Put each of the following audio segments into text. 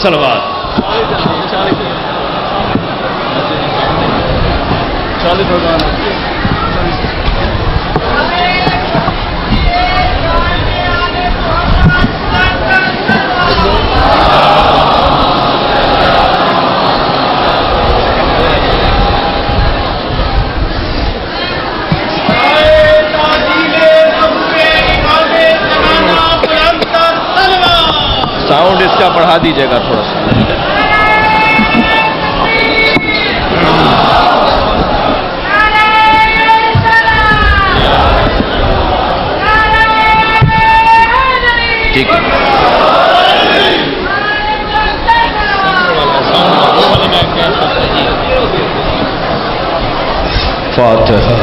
صلوات. ساؤنڈ اس کا بڑھا دیجیے گا تھوڑا سا. ٹھیک ہے. فاتحہ.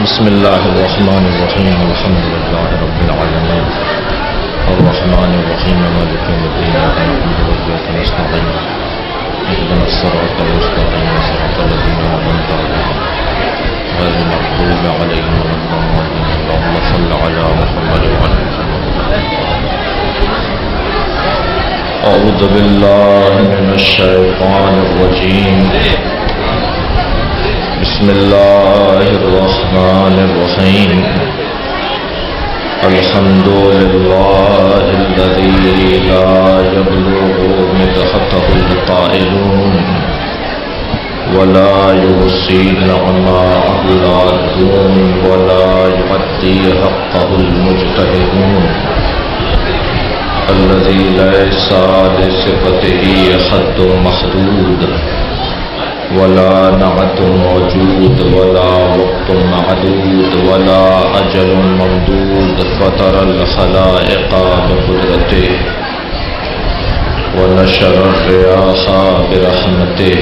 بسم اللہ الرحمن الرحیم. الحمد للہ رب العالمین الرحمن الرحیم مالک یوم الدین نحمده وإياك نستعين اهدنا الصراط المستقيم صراط الذين أنعمت عليهم غير المغضوب عليهم ولا الضالين. اللهم صل على محمد وعلى آل محمد. أعوذ بالله من الشيطان الرجيم. بسم الله الرحمن الرحيم. الحمد لله الذي لا يبلغ مدحته القائلون ولا يحصي نعماء العادون ولا يؤدي حقه المجتهدون الذي ليس لصفته حد محدود ولا نعت موجود ولا وقت معدود ولا أجل ممدود فطر الخلائق بقدرته ونشر الرياح برحمته.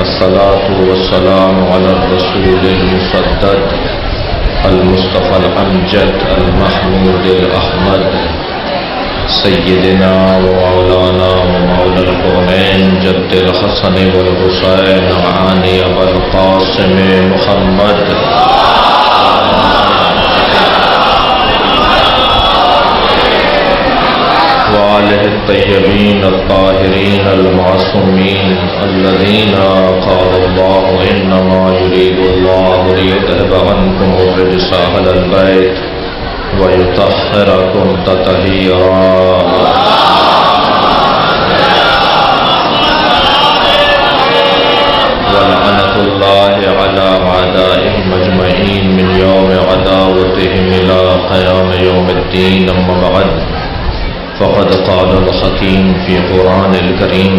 الصلاة والسلام على الرسول المسدد المصطفى الأمجد المحمود الأحمد سیدنا و مولانا و مولا الکونین جد الحسن والحسین عانی ابو القاسم محمد وآلہ الطیبین الطاہرین المعصومین الذین قال اللہ انما یرید اللہ لیذهب عنکم الرجس اہل البیت وَيُطَهِّرَكُمْ تَطْهِيرًا. وَلَعْنَةُ اللَّهِ عَلَى أَعْدَائِهِمْ أَجْمَعِينَ مِنْ يَوْمِ عَدَاوَتِهِمْ إِلَى قِيَامِ يَوْمِ الدِّينِ. أَمَّا بَعْدُ فَقَدْ قَالَ الْحَكِيمُ فِي الْقُرْآنِ الْكَرِيمِ.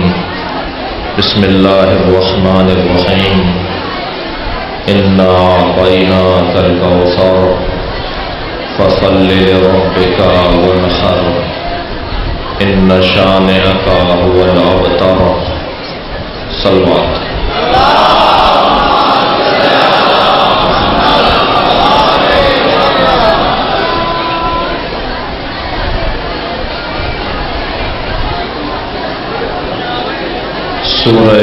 بسم اللَّهِ الرَّحْمَنِ الرَّحِيمِ. إِنَّا أَعْطَيْنَاكَ الْكَوْثَرَ فصل لربك وانحر ان شانئك هو الابتر. صلوات. سورہ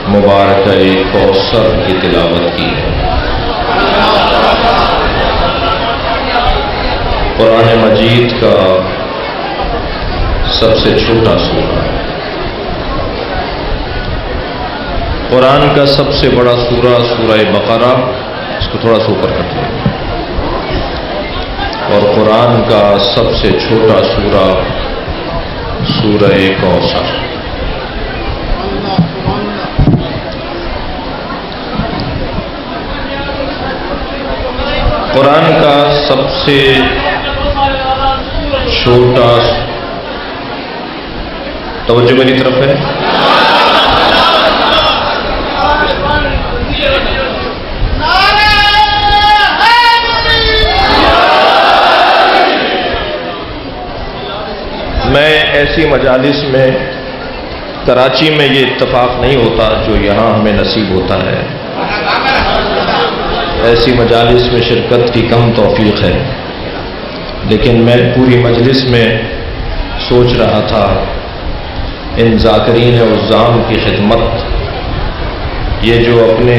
مبارکہ کوثر کی تلاوت کی ہے. قرآن مجید کا سب سے چھوٹا سورہ. قرآن کا سب سے بڑا سورہ سورہ بقرہ، اس کو تھوڑا سا اوپر کر دیں. اور قرآن کا سب سے چھوٹا سورہ سورہ کوثر. قرآن کا سب سے چھوٹا، توجہ میری طرف ہے، میں ایسی مجالس میں کراچی میں یہ اتفاق نہیں ہوتا جو یہاں ہمیں نصیب ہوتا ہے. ایسی مجالس میں شرکت کی کم توفیق ہے، لیکن میں پوری مجلس میں سوچ رہا تھا ان ذاکرین عظام کی خدمت، یہ جو اپنے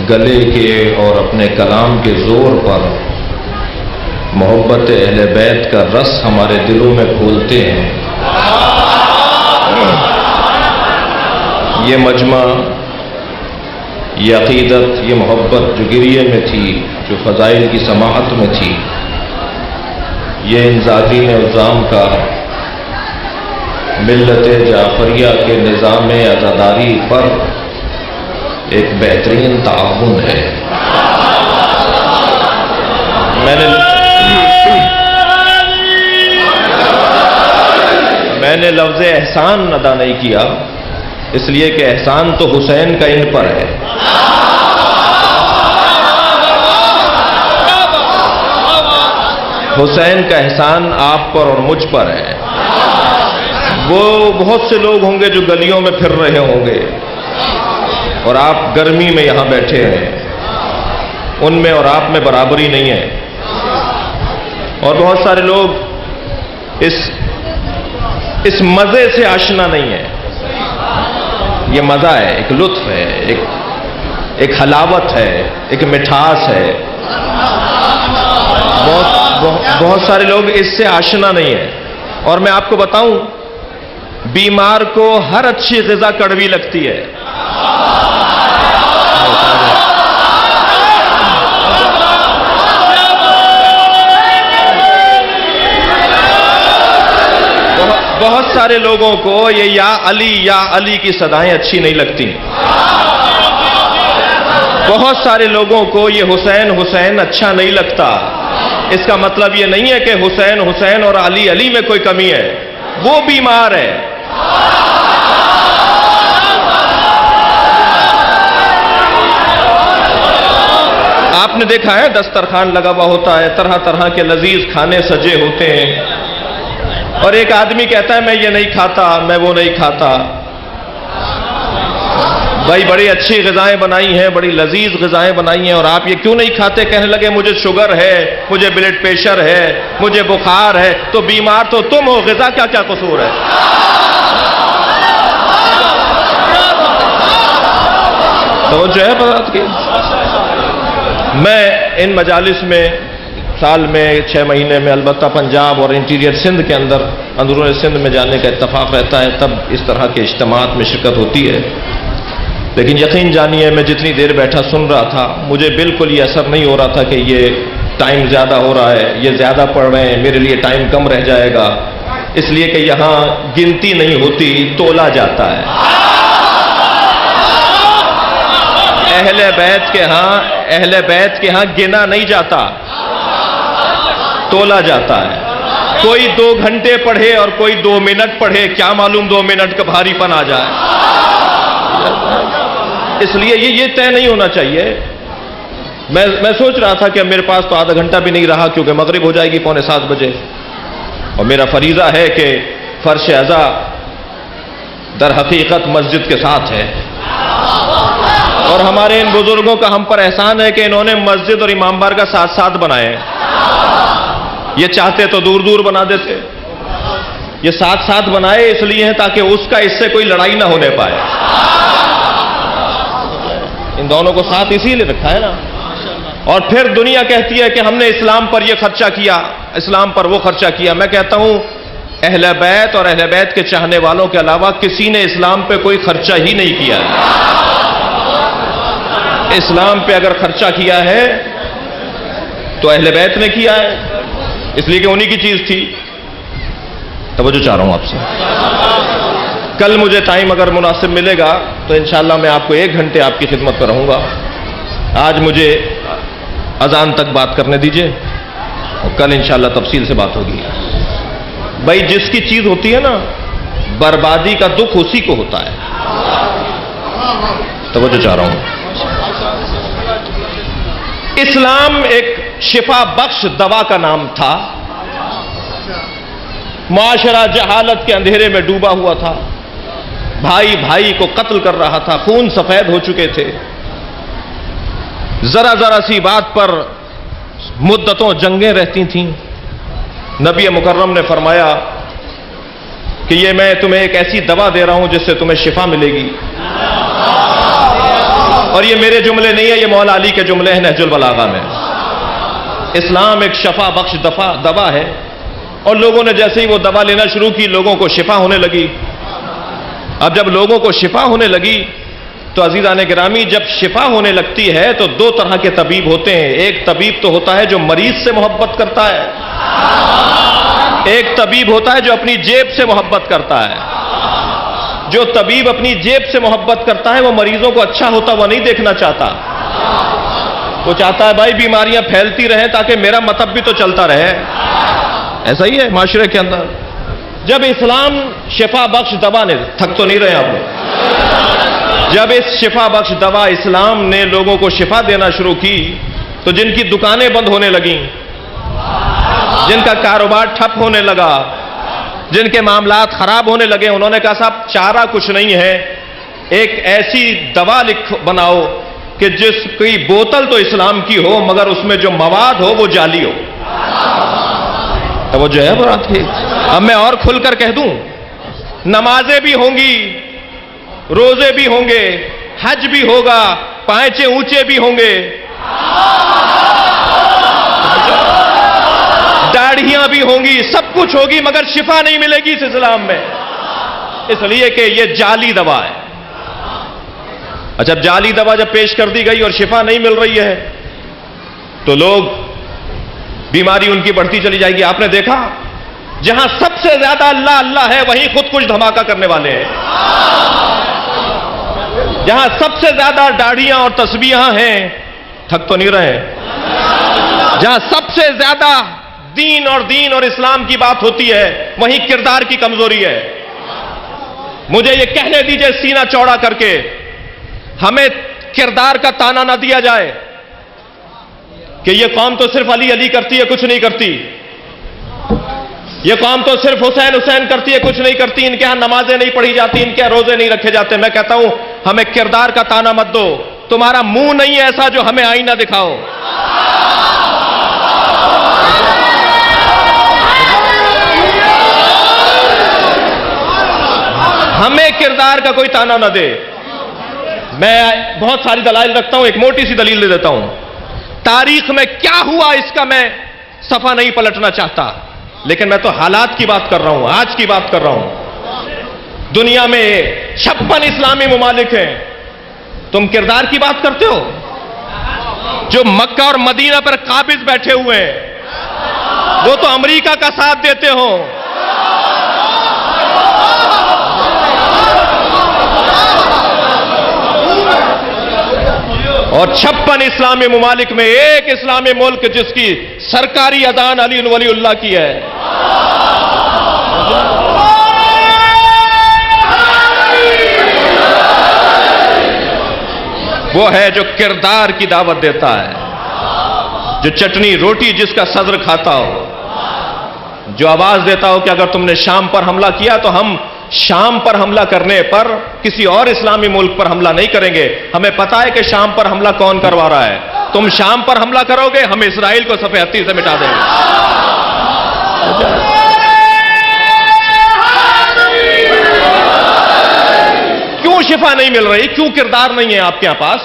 گلے کے اور اپنے کلام کے زور پر محبت اہل بیت کا رس ہمارے دلوں میں کھولتے ہیں، یہ مجمع، یہ عقیدت، یہ محبت جو گریے میں تھی، جو فضائل کی سماعت میں تھی، یہ انزادین نظام کا ملت جعفریہ کے نظام عزاداری پر ایک بہترین تعاون ہے۔ میں نے لفظ احسان ادا نہیں کیا، اس لیے کہ احسان تو حسین کا ان پر ہے۔ حسین کا احسان آپ پر اور مجھ پر ہے۔ وہ بہت سے لوگ ہوں گے جو گلیوں میں پھر رہے ہوں گے اور آپ گرمی میں یہاں بیٹھے ہیں، ان میں اور آپ میں برابری نہیں ہے، اور بہت سارے لوگ اس مزے سے آشنا نہیں ہے۔ یہ مزہ ہے، ایک لطف ہے، ایک حلاوت ہے، ایک مٹھاس ہے۔ بہت سارے لوگ اس سے آشنا نہیں ہے۔ اور میں آپ کو بتاؤں، بیمار کو ہر اچھی غذا کڑوی لگتی ہے۔ بہت سارے لوگوں کو یہ یا علی کی صدائیں اچھی نہیں لگتی۔ بہت سارے لوگوں کو یہ حسین حسین اچھا نہیں لگتا۔ اس کا مطلب یہ نہیں ہے کہ حسین حسین اور علی علی میں کوئی کمی ہے، وہ بیمار ہے۔ آپ نے دیکھا ہے دسترخوان لگا ہوا ہوتا ہے، طرح طرح کے لذیذ کھانے سجے ہوتے ہیں، اور ایک آدمی کہتا ہے میں یہ نہیں کھاتا، میں وہ نہیں کھاتا۔ بھائی بڑی اچھی غذائیں بنائی ہیں، بڑی لذیذ غذائیں بنائی ہیں، اور آپ یہ کیوں نہیں کھاتے؟ کہنے لگے مجھے شوگر ہے، مجھے بلڈ پریشر ہے، مجھے بخار ہے۔ تو بیمار تو تم ہو، غذا کا کیا قصور ہے؟ توجہ ہے بات کی؟ میں ان مجالس میں سال میں 6 مہینے میں البتہ پنجاب اور انٹیریئر سندھ کے اندر، اندرون سندھ میں جانے کا اتفاق رہتا ہے، تب اس طرح کے اجتماعات میں شرکت ہوتی ہے۔ لیکن یقین جانیے میں جتنی دیر بیٹھا سن رہا تھا، مجھے بالکل یہ اثر نہیں ہو رہا تھا کہ یہ ٹائم زیادہ ہو رہا ہے، یہ زیادہ پڑھ رہے ہیں، میرے لیے ٹائم کم رہ جائے گا، اس لیے کہ یہاں گنتی نہیں ہوتی، تولا جاتا ہے۔ اہل بیت کے ہاں گنا نہیں جاتا، تولا جاتا ہے۔ کوئی 2 گھنٹے پڑھے اور کوئی 2 منٹ پڑھے، کیا معلوم 2 منٹ کا بھاری پن آ جائے۔ اس لیے یہ طے نہیں ہونا چاہیے۔ میں سوچ رہا تھا کہ میرے پاس تو آدھا گھنٹہ بھی نہیں رہا، کیونکہ مغرب ہو جائے گی 6:45 بجے، اور میرا فریضہ ہے کہ فرش عزا در حقیقت مسجد کے ساتھ ہے، اور ہمارے ان بزرگوں کا ہم پر احسان ہے کہ انہوں نے مسجد اور امام بار کا ساتھ ساتھ بنائے۔ یہ چاہتے تو دور دور بنا دیتے، یہ ساتھ ساتھ بنائے اس لیے ہیں تاکہ اس سے کوئی لڑائی نہ ہونے پائے۔ ان دونوں کو ساتھ اسی لیے رکھا ہے نا۔ اور پھر دنیا کہتی ہے کہ ہم نے اسلام پر یہ خرچہ کیا، اسلام پر وہ خرچہ کیا۔ میں کہتا ہوں اہل بیت اور اہل بیت کے چاہنے والوں کے علاوہ کسی نے اسلام پہ کوئی خرچہ ہی نہیں کیا ہے۔ اسلام پہ اگر خرچہ کیا ہے تو اہل بیت نے کیا ہے، اس لیے کہ انہی کی چیز تھی۔ توجہ چاہ رہا ہوں آپ سے۔ کل مجھے ٹائم اگر مناسب ملے گا تو انشاءاللہ میں آپ کو 1 گھنٹے آپ کی خدمت پر رہوں گا۔ آج مجھے اذان تک بات کرنے دیجئے، اور کل انشاءاللہ تفصیل سے بات ہوگی۔ بھائی جس کی چیز ہوتی ہے نا، بربادی کا دکھ اسی کو ہوتا ہے۔ توجہ چاہ رہا ہوں۔ اسلام ایک شفا بخش دوا کا نام تھا۔ معاشرہ جہالت کے اندھیرے میں ڈوبا ہوا تھا، بھائی بھائی کو قتل کر رہا تھا، خون سفید ہو چکے تھے، ذرا ذرا سی بات پر مدتوں جنگیں رہتی تھیں۔ نبی مکرم نے فرمایا کہ یہ میں تمہیں ایک ایسی دوا دے رہا ہوں جس سے تمہیں شفا ملے گی، اور یہ میرے جملے نہیں ہیں، یہ مولا علی کے جملے ہیں نہج البلاغہ میں۔ اسلام ایک شفا بخش دوا ہے، اور لوگوں نے جیسے ہی وہ دوا لینا شروع کی، لوگوں کو شفا ہونے لگی۔ اب جب لوگوں کو شفا ہونے لگی تو عزیزان گرامی، جب شفا ہونے لگتی ہے تو دو طرح کے طبیب ہوتے ہیں. ایک طبیب تو ہوتا ہے جو مریض سے محبت کرتا ہے، ایک طبیب ہوتا ہے جو اپنی جیب سے محبت کرتا ہے. جو طبیب اپنی جیب سے محبت کرتا ہے وہ مریضوں کو اچھا ہوتا وہ نہیں دیکھنا چاہتا. وہ چاہتا ہے بھائی بیماریاں پھیلتی رہیں تاکہ میرا مطلب بھی تو چلتا رہے. ایسا ہی ہے معاشرے کے اندر. جب اسلام شفا بخش دوا نے، تھک تو نہیں رہے آپ، جب اس شفا بخش دوا اسلام نے لوگوں کو شفا دینا شروع کی تو جن کی دکانیں بند ہونے لگیں، جن کا کاروبار ٹھپ ہونے لگا، جن کے معاملات خراب ہونے لگے، انہوں نے کہا صاحب چارہ کچھ نہیں ہے، ایک ایسی دوا بناؤ کہ جس کی بوتل تو اسلام کی ہو مگر اس میں جو مواد ہو وہ جعلی ہو. توجہ ہے برات کی. اب میں اور کھل کر کہہ دوں، نمازیں بھی ہوں گی، روزے بھی ہوں گے، حج بھی ہوگا، پائچے اونچے بھی ہوں گے، داڑھیاں بھی ہوں گی، سب کچھ ہوگی، مگر شفا نہیں ملے گی اس اسلام میں، اس لیے کہ یہ جعلی دوا ہے. اچھا جعلی دوا جب پیش کر دی گئی اور شفا نہیں مل رہی ہے تو لوگ بیماری ان کی بڑھتی چلی جائے گی. آپ نے دیکھا جہاں سب سے زیادہ اللہ اللہ ہے وہیں خود کچھ دھماکہ کرنے والے ہیں. جہاں سب سے زیادہ داڑھیاں اور تسبیحاں ہیں، تھک تو نہیں رہے. جہاں سب سے زیادہ دین اور اسلام کی بات ہوتی ہے وہیں کردار کی کمزوری ہے. مجھے یہ کہنے دیجئے سینہ چوڑا کر کے، ہمیں کردار کا تانا نہ دیا جائے کہ یہ قوم تو صرف علی علی کرتی ہے، کچھ نہیں کرتی. یہ قوم تو صرف حسین حسین کرتی ہے، کچھ نہیں کرتی. ان کے ہاں نمازیں نہیں پڑھی جاتی، ان کے ہاں روزے نہیں رکھے جاتے. میں کہتا ہوں ہمیں کردار کا تانا مت دو. تمہارا منہ نہیں ہے ایسا جو ہمیں آئینہ دکھاؤ. ہمیں کردار کا کوئی تانا نہ دے. میں بہت ساری دلائل رکھتا ہوں، ایک موٹی سی دلیل دے دیتا ہوں. تاریخ میں کیا ہوا اس کا میں صفحہ نہیں پلٹنا چاہتا، لیکن میں تو حالات کی بات کر رہا ہوں، آج کی بات کر رہا ہوں. دنیا میں 56 اسلامی ممالک ہیں، تم کردار کی بات کرتے ہو. جو مکہ اور مدینہ پر قابض بیٹھے ہوئے ہیں وہ تو امریکہ کا ساتھ دیتے ہوں. اور 56 اسلامی ممالک میں ایک اسلامی ملک جس کی سرکاری اذان علی ولی اللہ کی ہے. وہ ہے جو کردار کی دعوت دیتا ہے، جو چٹنی روٹی جس کا صدر کھاتا ہو، جو آواز دیتا ہو کہ اگر تم نے شام پر حملہ کیا تو ہم شام پر حملہ کرنے پر کسی اور اسلامی ملک پر حملہ نہیں کریں گے. ہمیں پتا ہے کہ شام پر حملہ کون کروا رہا ہے. تم شام پر حملہ کرو گے، ہم اسرائیل کو صفحہ ہستی سے مٹا دیں گے. کیوں شفا نہیں مل رہی؟ کیوں کردار نہیں ہے آپ کے پاس؟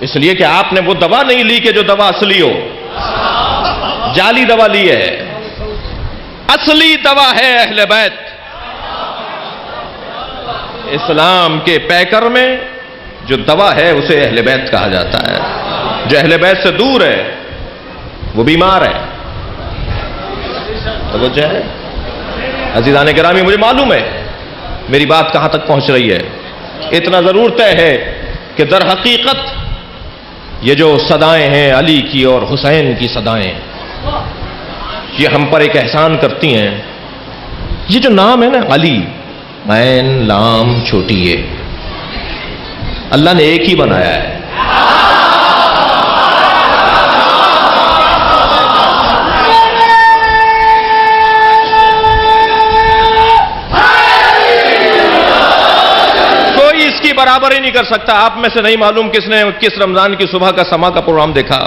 اس لیے کہ آپ نے وہ دوا نہیں لی کہ جو دوا اصلی ہو. جعلی دوا لی ہے. اصلی دوا ہے اہل بیت. اسلام کے پیکر میں جو دوا ہے اسے اہل بیت کہا جاتا ہے. جو اہل بیت سے دور ہے وہ بیمار ہے. توجہ ہے عزیزان گرامی. مجھے معلوم ہے میری بات کہاں تک پہنچ رہی ہے. اتنا ضرور طے ہے کہ در حقیقت یہ جو صدائیں ہیں علی کی اور حسین کی صدائیں، یہ ہم پر ایک احسان کرتی ہیں. یہ جو نام ہے نا علی، عین لام چھوٹی ہے، اللہ نے ایک ہی بنایا ہے. کوئی اس کی برابری نہیں کر سکتا. آپ میں سے نہیں معلوم کس نے کس رمضان کی صبح کا سما کا پروگرام دیکھا.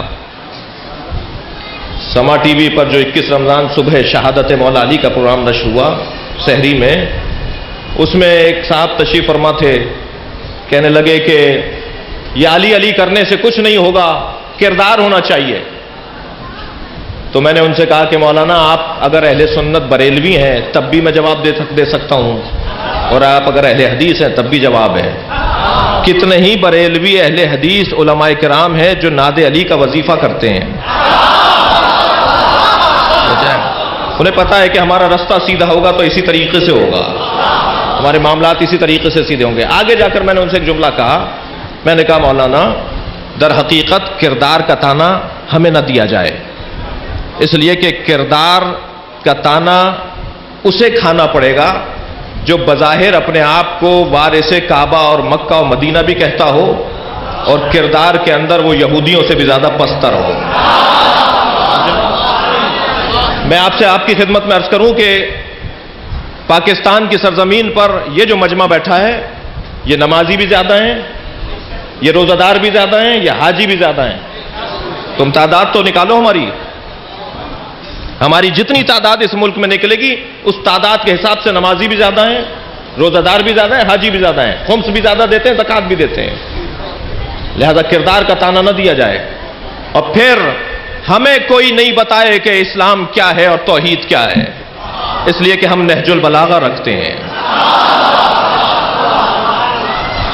سما ٹی وی پر جو 21 رمضان صبح شہادت مولا علی کا پروگرام نشر ہوا سحری میں، اس میں ایک صاحب تشریف فرما تھے، کہنے لگے کہ یہ علی علی کرنے سے کچھ نہیں ہوگا، کردار ہونا چاہیے. تو میں نے ان سے کہا کہ مولانا آپ اگر اہل سنت بریلوی ہیں تب بھی میں جواب دے سکتا ہوں. اور آپ اگر اہل حدیث ہیں تب بھی جواب ہے. کتنے ہی بریلوی اہل حدیث علماء کرام ہیں جو ناد علی کا وظیفہ کرتے ہیں. انہیں پتا ہے کہ ہمارا رستہ سیدھا ہوگا تو اسی طریقے سے ہوگا, ہمارے معاملات اسی طریقے سے سیدھے ہوں گے. آگے جا کر میں نے ان سے ایک جملہ کہا, میں نے کہا مولانا در حقیقت کردار کا تانا ہمیں نہ دیا جائے, اس لیے کہ کردار کا تانا اسے کھانا پڑے گا جو بظاہر اپنے آپ کو وارث کعبہ اور مکہ اور مدینہ بھی کہتا ہو اور کردار کے اندر وہ یہودیوں سے بھی زیادہ پستر ہو. میں آپ سے آپ کی خدمت میں عرض کروں کہ پاکستان کی سرزمین پر یہ جو مجمع بیٹھا ہے یہ نمازی بھی زیادہ ہیں, یہ روزہ دار بھی زیادہ ہیں, یہ حاجی بھی زیادہ ہیں. تم تعداد تو نکالو ہماری جتنی تعداد اس ملک میں نکلے گی اس تعداد کے حساب سے نمازی بھی زیادہ ہیں, روزہ دار بھی زیادہ ہیں, حاجی بھی زیادہ ہیں, خمس بھی زیادہ دیتے ہیں, زکوٰۃ بھی دیتے ہیں. لہذا کردار کا تانا نہ دیا جائے. اور پھر ہمیں کوئی نہیں بتائے کہ اسلام کیا ہے اور توحید کیا ہے, اس لیے کہ ہم نہج البلاغہ رکھتے ہیں,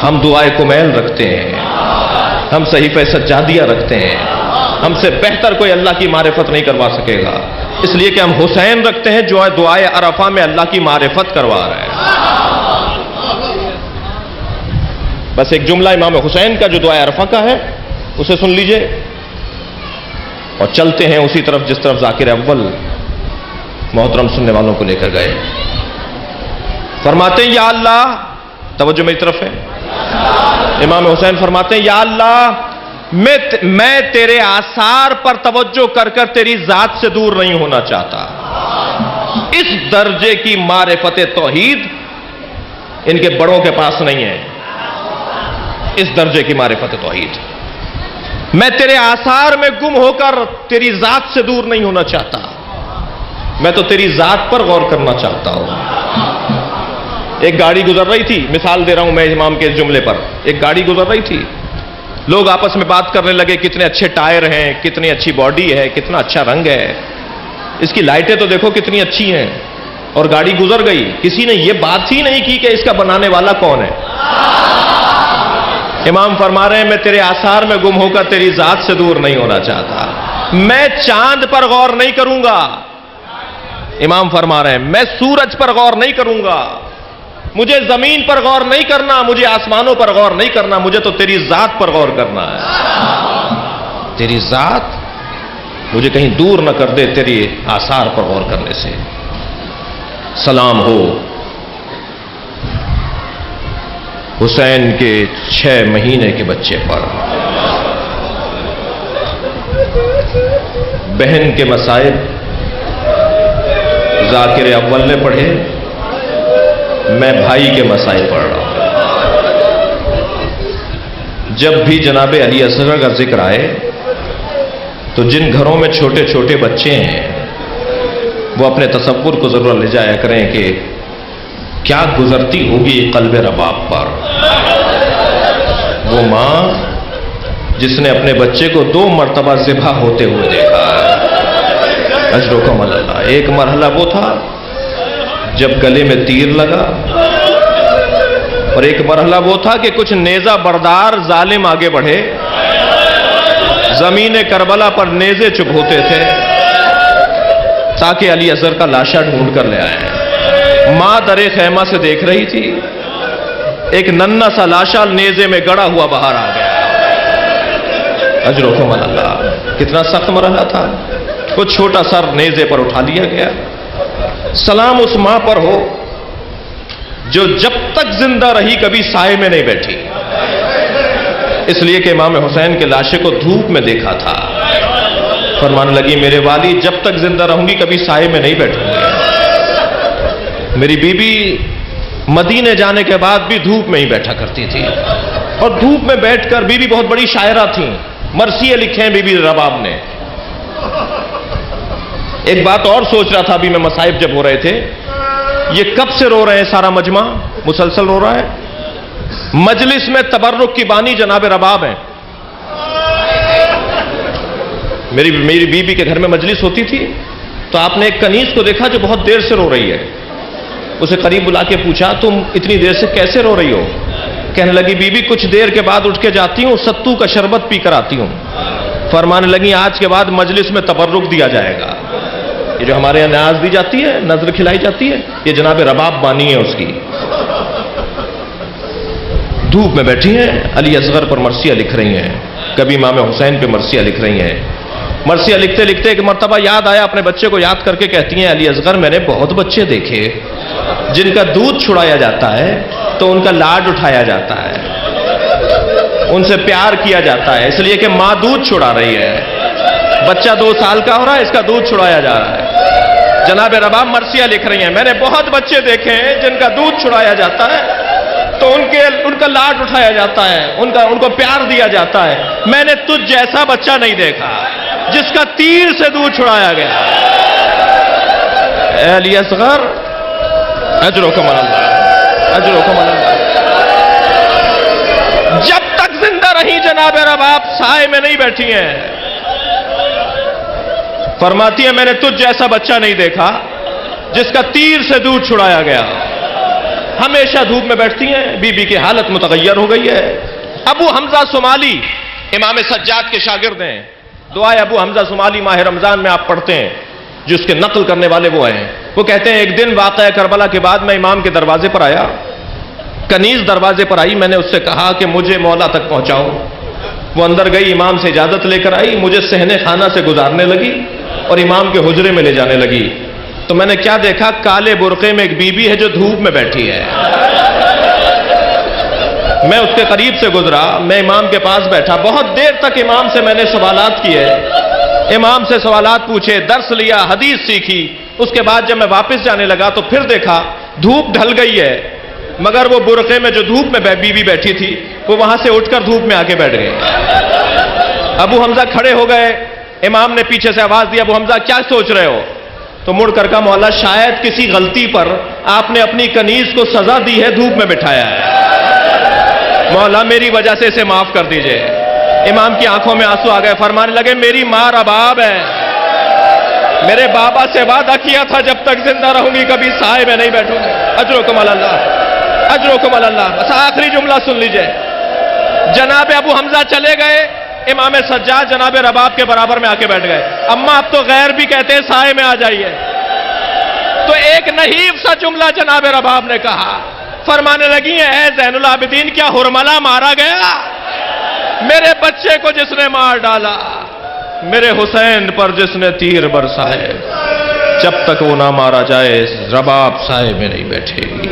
ہم دعائے کمیل رکھتے ہیں, ہم صحیفہ سجادیہ رکھتے ہیں. ہم سے بہتر کوئی اللہ کی معرفت نہیں کروا سکے گا, اس لیے کہ ہم حسین رکھتے ہیں جو دعائے عرفہ میں اللہ کی معرفت کروا رہا ہے. بس ایک جملہ امام حسین کا جو دعائے عرفہ کا ہے اسے سن لیجئے اور چلتے ہیں اسی طرف جس طرف ذاکر اول محترم سننے والوں کو لے کر گئے. فرماتے ہیں یا اللہ, توجہ میری طرف ہے, امام حسین فرماتے ہیں یا اللہ میں تیرے آثار پر توجہ کر کر تیری ذات سے دور نہیں ہونا چاہتا. اس درجے کی معرفت توحید ان کے بڑوں کے پاس نہیں ہے, اس درجے کی معرفت توحید. میں تیرے آثار میں گم ہو کر تیری ذات سے دور نہیں ہونا چاہتا, میں تو تیری ذات پر غور کرنا چاہتا ہوں. ایک گاڑی گزر رہی تھی, مثال دے رہا ہوں میں امام کے اس جملے پر, ایک گاڑی گزر رہی تھی, لوگ آپس میں بات کرنے لگے کتنے اچھے ٹائر ہیں, کتنی اچھی باڈی ہے, کتنا اچھا رنگ ہے, اس کی لائٹیں تو دیکھو کتنی اچھی ہیں, اور گاڑی گزر گئی. کسی نے یہ بات ہی نہیں کی کہ اس کا بنانے والا کون ہے. امام فرما رہے ہیں میں تیرے آثار میں گم ہو کر تیری ذات سے دور نہیں ہونا چاہتا. میں چاند پر غور نہیں کروں گا, امام فرما رہے ہیں میں سورج پر غور نہیں کروں گا, مجھے زمین پر غور نہیں کرنا, مجھے آسمانوں پر غور نہیں کرنا, مجھے تو تیری ذات پر غور کرنا ہے. تیری ذات مجھے کہیں دور نہ کر دے تیری آثار پر غور کرنے سے. سلام ہو حسین کے 6 مہینے کے بچے پر. بہن کے مصائب ذاکر اول نے پڑھے, میں بھائی کے مسائل پڑھ رہا ہوں. جب بھی جناب علی اصغر کا ذکر آئے تو جن گھروں میں چھوٹے چھوٹے بچے ہیں وہ اپنے تصور کو ضرور لے جایا کریں کہ کیا گزرتی ہوگی قلب رباب پر. وہ ماں جس نے اپنے بچے کو 2 مرتبہ ذبح ہوتے ہوئے دیکھا, اجرکم اللہ. ایک مرحلہ وہ تھا جب گلے میں تیر لگا, اور ایک مرحلہ وہ تھا کہ کچھ نیزہ بردار ظالم آگے بڑھے, زمین کربلا پر نیزے چبھوتے تھے تاکہ علی اصغر کا لاشا ڈھونڈ کر لے آئے. ماں درے خیمہ سے دیکھ رہی تھی, ایک ننھا سا لاشا نیزے میں گڑا ہوا باہر آ گیا. اجرکم اللہ. کتنا سخت مرحلہ تھا. وہ چھوٹا سر نیزے پر اٹھا لیا گیا. سلام اس ماں پر ہو جو جب تک زندہ رہی کبھی سائے میں نہیں بیٹھی, اس لیے کہ امام حسین کے لاشے کو دھوپ میں دیکھا تھا. فرمانے لگی میرے والی جب تک زندہ رہوں گی کبھی سائے میں نہیں بیٹھوں گی. میری بیوی مدینے جانے کے بعد بھی دھوپ میں ہی بیٹھا کرتی تھی, اور دھوپ میں بیٹھ کر بیوی بہت بڑی شاعرہ تھیں, مرثیے لکھے ہیں بیوی رباب نے. ایک بات اور سوچ رہا تھا ابھی میں, مصائب جب ہو رہے تھے, یہ کب سے رو رہے ہیں سارا مجمع مسلسل رو رہا ہے. مجلس میں تبرک کی بانی جناب رباب ہیں. میری بیوی کے گھر میں مجلس ہوتی تھی تو آپ نے ایک کنیز کو دیکھا جو بہت دیر سے رو رہی ہے. اسے قریب بلا کے پوچھا تم اتنی دیر سے کیسے رو رہی ہو؟ کہنے لگی بی بی کچھ دیر کے بعد اٹھ کے جاتی ہوں ستو کا شربت پی کر آتی ہوں. فرمانے لگی آج کے بعد مجلس میں تبرک دیا جائے گا. یہ جو ہمارے یہاں نیاز دی جاتی ہے، نظر کھلائی جاتی ہے، یہ جناب رباب بانی ہے اس کی. دھوپ میں بیٹھی ہیں، علی اصغر پر مرثیہ لکھ رہی ہیں، کبھی امام حسین پہ مرثیہ لکھ رہی ہیں. مرثیہ لکھتے لکھتے ایک مرتبہ یاد آیا، اپنے بچے کو یاد کر کے کہتی ہیں علی اصغر میں نے بہت بچے دیکھے جن کا دودھ چھڑایا جاتا ہے تو ان کا لاڈ اٹھایا جاتا ہے، ان سے پیار کیا جاتا ہے، اس لیے کہ ماں دودھ چھڑا رہی ہے. بچہ 2 سال کا ہو رہا ہے، اس کا دودھ چھڑایا جا رہا ہے. جناب رباب مرثیہ لکھ رہی ہیں، میں نے بہت بچے دیکھے ہیں جن کا دودھ چھڑایا جاتا ہے تو ان کا لاڈ اٹھایا جاتا ہے، ان کو پیار دیا جاتا ہے. میں نے تجھ جیسا بچہ نہیں دیکھا جس کا تیر سے دودھ چھڑایا گیا. اے علی اصغر اجرکم اللہ، اجرکم اللہ. جب تک زندہ رہی جناب رباب سائے میں نہیں بیٹھی ہیں. فرماتی ہے میں نے تجھ جیسا بچہ نہیں دیکھا جس کا تیر سے دودھ چھڑایا گیا. ہمیشہ دھوپ میں بیٹھتی ہیں. بی بی کی حالت متغیر ہو گئی ہے. ابو حمزہ صومالی امام سجاد کے شاگرد ہیں. دعائے ابو حمزہ صومالی ماہ رمضان میں آپ پڑھتے ہیں، جس کے نقل کرنے والے وہ ہیں. وہ کہتے ہیں ایک دن واقعہ کربلا کے بعد میں امام کے دروازے پر آیا. کنیز دروازے پر آئی، میں نے اس سے کہا کہ مجھے مولا تک پہنچاؤ. وہ اندر گئی، امام سے اجازت لے کر آئی، مجھے صحن خانہ سے گزارنے لگی اور امام کے حجرے میں لے جانے لگی. تو میں نے کیا دیکھا، کالے برقعے میں ایک بی بی ہے جو دھوپ میں بیٹھی ہے. میں اس کے قریب سے گزرا، میں امام کے پاس بیٹھا. بہت دیر تک امام سے میں نے سوالات کیے، امام سے سوالات پوچھے، درس لیا، حدیث سیکھی. اس کے بعد جب میں واپس جانے لگا تو پھر دیکھا دھوپ ڈھل گئی ہے، مگر وہ برقعے میں جو دھوپ میں بی بی بیٹھی تھی وہ وہاں سے اٹھ کر دھوپ میں آ کے بیٹھ گئے. ابو حمزہ کھڑے ہو گئے. امام نے پیچھے سے آواز دی ابو حمزہ کیا سوچ رہے ہو؟ تو مڑ کر کہا مولا شاید کسی غلطی پر آپ نے اپنی کنیز کو سزا دی ہے، دھوپ میں بٹھایا ہے، مولا میری وجہ سے اسے معاف کر دیجئے. امام کی آنکھوں میں آنسو آ گئے. فرمانے لگے میری ماں رباب ہے، میرے بابا سے وعدہ کیا تھا جب تک زندہ رہوں گی کبھی سائے میں نہیں بیٹھوں گی. اجرکم اللہ، اجرکم اللہ. بس آخری جملہ سن لیجئے. جناب ابو حمزہ چلے گئے، امام سجاد جناب رباب کے برابر میں آ کے بیٹھ گئے. اما اب تو غیر بھی کہتے ہیں سائے میں آ جائیے. تو ایک نحیف سا جملہ جناب رباب نے کہا. فرمانے لگی اے زین العابدین کیا ہرملا مارا گیا؟ میرے بچے کو جس نے مار ڈالا، میرے حسین پر جس نے تیر برسائے، جب تک وہ نہ مارا جائے رباب سائے میں نہیں بیٹھے گی.